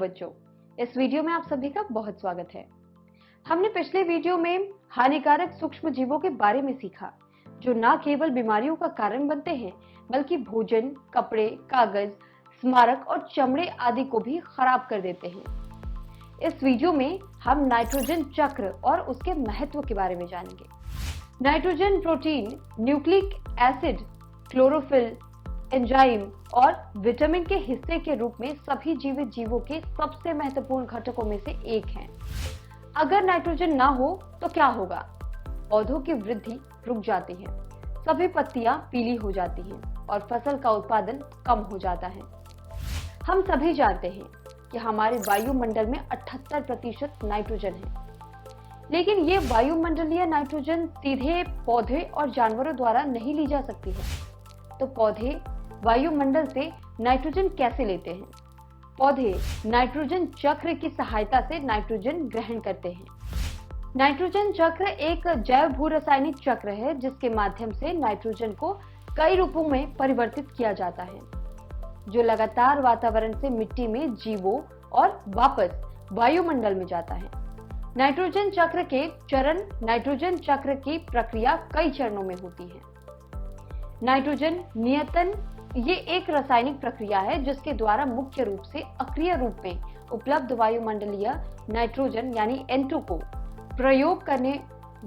बच्चों, इस वीडियो में आप सभी का बहुत स्वागत है। हमने पिछले वीडियो में हानिकारक सूक्ष्म जीवों के बारे में सीखा जो न केवल बीमारियों का कारण बनते हैं बल्कि भोजन, कपड़े, कागज, स्मारक और चमड़े आदि को भी खराब कर देते हैं। इस वीडियो में हम नाइट्रोजन चक्र और उसके महत्व के बारे में जानेंगे। Nitrogen protein, nucleic acid, chlorophyll, enzyme और विटामिन के हिस्से के रूप में सभी जीवित जीवों के सबसे महत्वपूर्ण घटकों में से एक हैं। अगर नाइट्रोजन ना हो तो क्या होगा? पौधों की वृद्धि रुक जाती है, सभी पत्तियां पीली हो जाती हैं और फसल का उत्पादन कम हो जाता है। हम सभी जानते हैं कि हमारे वायुमंडल में 78% नाइट्रोजन है, लेकिन ये वायुमंडलीय नाइट्रोजन सीधे पौधे और जानवरों द्वारा नहीं ली जा सकती है। तो पौधे वायुमंडल से नाइट्रोजन कैसे लेते हैं? पौधे नाइट्रोजन चक्र की सहायता से नाइट्रोजन ग्रहण करते हैं। नाइट्रोजन चक्र एक जैव भू रासायनिक चक्र है जिसके माध्यम से नाइट्रोजन को कई रूपों में परिवर्तित किया जाता है, जो लगातार वातावरण से मिट्टी में जीवों और वापस वायुमंडल में जाता है। नाइट्रोजन चक्र के चरण नाइट्रोजन चक्र की प्रक्रिया कई चरणों में होती है। नाइट्रोजन नियतन ये एक रासायनिक प्रक्रिया है जिसके द्वारा मुख्य रूप से अक्रिय रूप में उपलब्ध वायुमंडलीय नाइट्रोजन यानी N2 को प्रयोग करने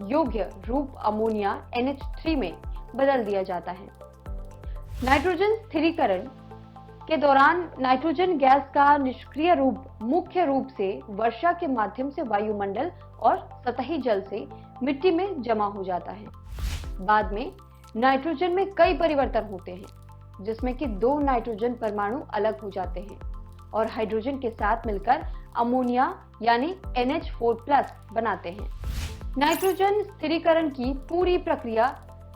योग्य रूप अमोनिया NH3 में बदल दिया जाता है। नाइट्रोजन स्थिरीकरण के दौरान नाइट्रोजन गैस का निष्क्रिय रूप मुख्य रूप से वर्षा के माध्यम से वायुमंडल और सतही जल से मिट्टी में जमा हो जाता है। बाद में नाइट्रोजन में कई परिवर्तन होते हैं जिसमें कि 2 नाइट्रोजन परमाणु अलग हो जाते हैं और हाइड्रोजन के साथ मिलकर अमोनिया यानी NH4+ बनाते हैं। नाइट्रोजन स्थिरीकरण की पूरी प्रक्रिया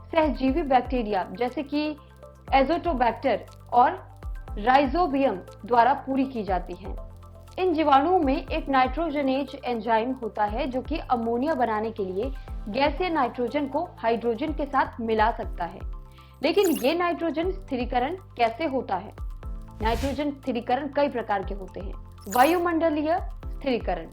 सहजीवी बैक्टीरिया जैसे कि एजोटोबैक्टर और राइजोबियम द्वारा पूरी की जाती है। इन जीवाणुओं में एक नाइट्रोजनेज एंजाइम होता है जो कि अमोनिया बनाने के लिए गैसीय नाइट्रोजन को हाइड्रोजन के साथ मिला सकता है। लेकिन ये नाइट्रोजन स्थिरीकरण कैसे होता है? नाइट्रोजन स्थिरीकरण कई प्रकार के होते हैं। वायुमंडलीय स्थिरीकरण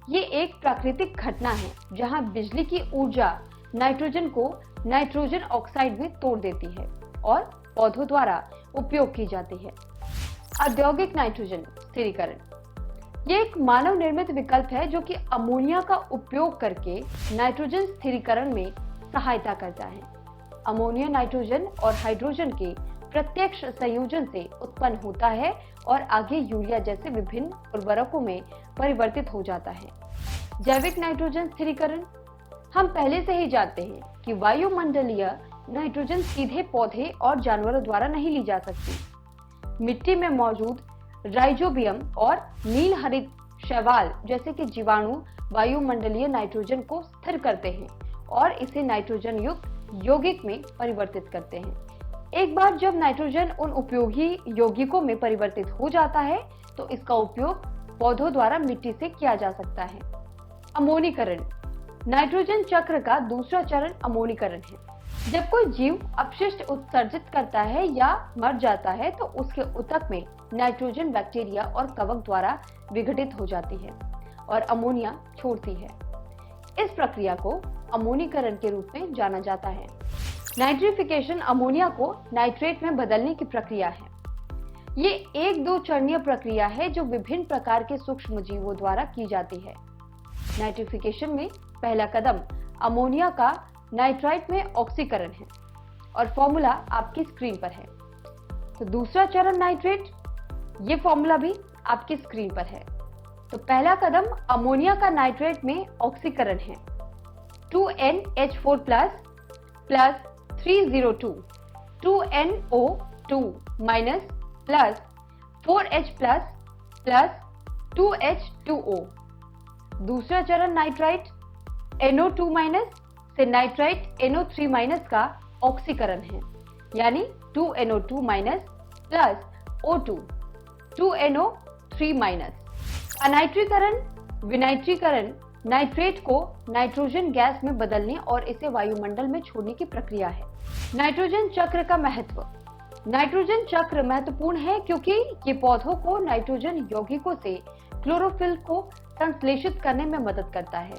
ये एक प्राकृतिक घटना है जहां बिजली की ऊर्जा नाइट्रोजन को नाइट्रोजन ऑक्साइड में तोड़ देती है और पौधों द्वारा उपयोग की जाती है। औद्योगिक नाइट्रोजन स्थिरीकरण ये एक मानव निर्मित विकल्प है जो कि अमोनिया का उपयोग करके नाइट्रोजन स्थिरीकरण में सहायता करता है। अमोनिया नाइट्रोजन और हाइड्रोजन के प्रत्यक्ष संयोजन से उत्पन्न होता है और आगे यूरिया जैसे विभिन्न उर्वरकों में परिवर्तित हो जाता है। जैविक नाइट्रोजन स्थिरीकरण हम पहले से ही जानते हैं कि वायुमंडलीय नाइट्रोजन सीधे पौधे और जानवरों द्वारा नहीं ली जा सकती। मिट्टी में मौजूद राइजोबियम और नील हरित शैवाल जैसे कि जीवाणु वायुमंडलीय नाइट्रोजन को स्थिर करते हैं और इसे नाइट्रोजन युक्त यौगिक में परिवर्तित करते हैं। एक बार जब नाइट्रोजन उन उपयोगी यौगिकों में परिवर्तित हो जाता है तो इसका उपयोग पौधों द्वारा मिट्टी से किया जा सकता है। अमोनीकरण नाइट्रोजन चक्र का दूसरा चरण अमोनीकरण है। जब कोई जीव अपशिष्ट उत्सर्जित करता है या मर जाता है तो उसके ऊतक में नाइट्रोजन बैक्टीरिया और कवक द्वारा विघटित हो जाती है और अमोनिया छोड़ती है। इस प्रक्रिया को अमोनीकरण के रूप में जाना जाता है। नाइट्रिफिकेशन अमोनिया को नाइट्रेट में बदलने की प्रक्रिया है। ये एक 2 चरणीय प्रक्रिया है जो विभिन्न प्रकार के सूक्ष्म जीवों द्वारा की जाती है। नाइट्रिफिकेशन में पहला कदम अमोनिया का नाइट्राइट में ऑक्सीकरण है और फॉर्मूला आपकी स्क्रीन पर है। तो दूसरा चरण नाइट्रेट, ये फॉर्मूला भी आपकी स्क्रीन पर है। तो पहला कदम अमोनिया का नाइट्रेट में ऑक्सीकरण है। 2NH4+ plus 302 2NO2 minus plus 4H plus 2H2O। दूसरा चरण नाइट्राइट NO2 माइनस से नाइट्राइट NO3 माइनस का ऑक्सीकरण है, यानी 2NO2 minus plus O2 2NO3 minus. अनाइट्रीकरण विनाइट्रीकरण नाइट्रेट को नाइट्रोजन गैस में बदलने और इसे वायुमंडल में छोड़ने की प्रक्रिया है। नाइट्रोजन चक्र का महत्व। नाइट्रोजन चक्र महत्वपूर्ण है क्योंकि ये पौधों को नाइट्रोजन यौगिकों से क्लोरोफिल को संश्लेषित करने में मदद करता है।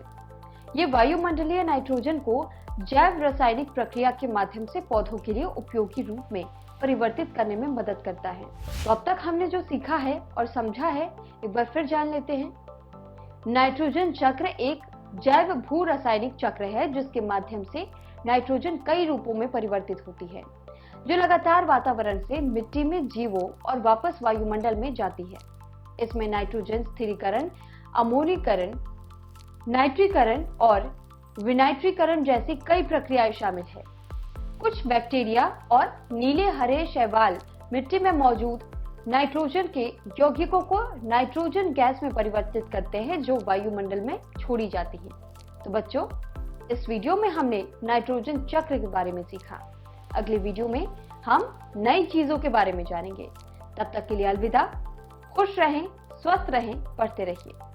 ये वायुमंडलीय नाइट्रोजन को जैव रासायनिक प्रक्रिया के माध्यम से पौधों के लिए उपयोगी रूप में परिवर्तित करने में मदद करता है। तो अब तक हमने जो सीखा है और समझा है, एक बार फिर जान लेते हैं। नाइट्रोजन चक्र एक जैव भू रासायनिक चक्र है जिसके माध्यम से नाइट्रोजन कई रूपों में परिवर्तित होती है, जो लगातार वातावरण से मिट्टी में जीवों और वापस वायुमंडल में जाती है। इसमें नाइट्रोजन स्थिरीकरण, अमोनीकरण, नाइट्रीकरण और विनाइट्रीकरण जैसी कई प्रक्रियाएं शामिल है। कुछ बैक्टीरिया और नीले हरे शैवाल मिट्टी में मौजूद नाइट्रोजन के यौगिकों को नाइट्रोजन गैस में परिवर्तित करते हैं, जो वायुमंडल में छोड़ी जाती है। तो बच्चों, इस वीडियो में हमने नाइट्रोजन चक्र के बारे में सीखा। अगले वीडियो में हम नई चीजों के बारे में जानेंगे। तब तक के लिए अलविदा। खुश रहें, स्वस्थ रहें, पढ़ते रहिए।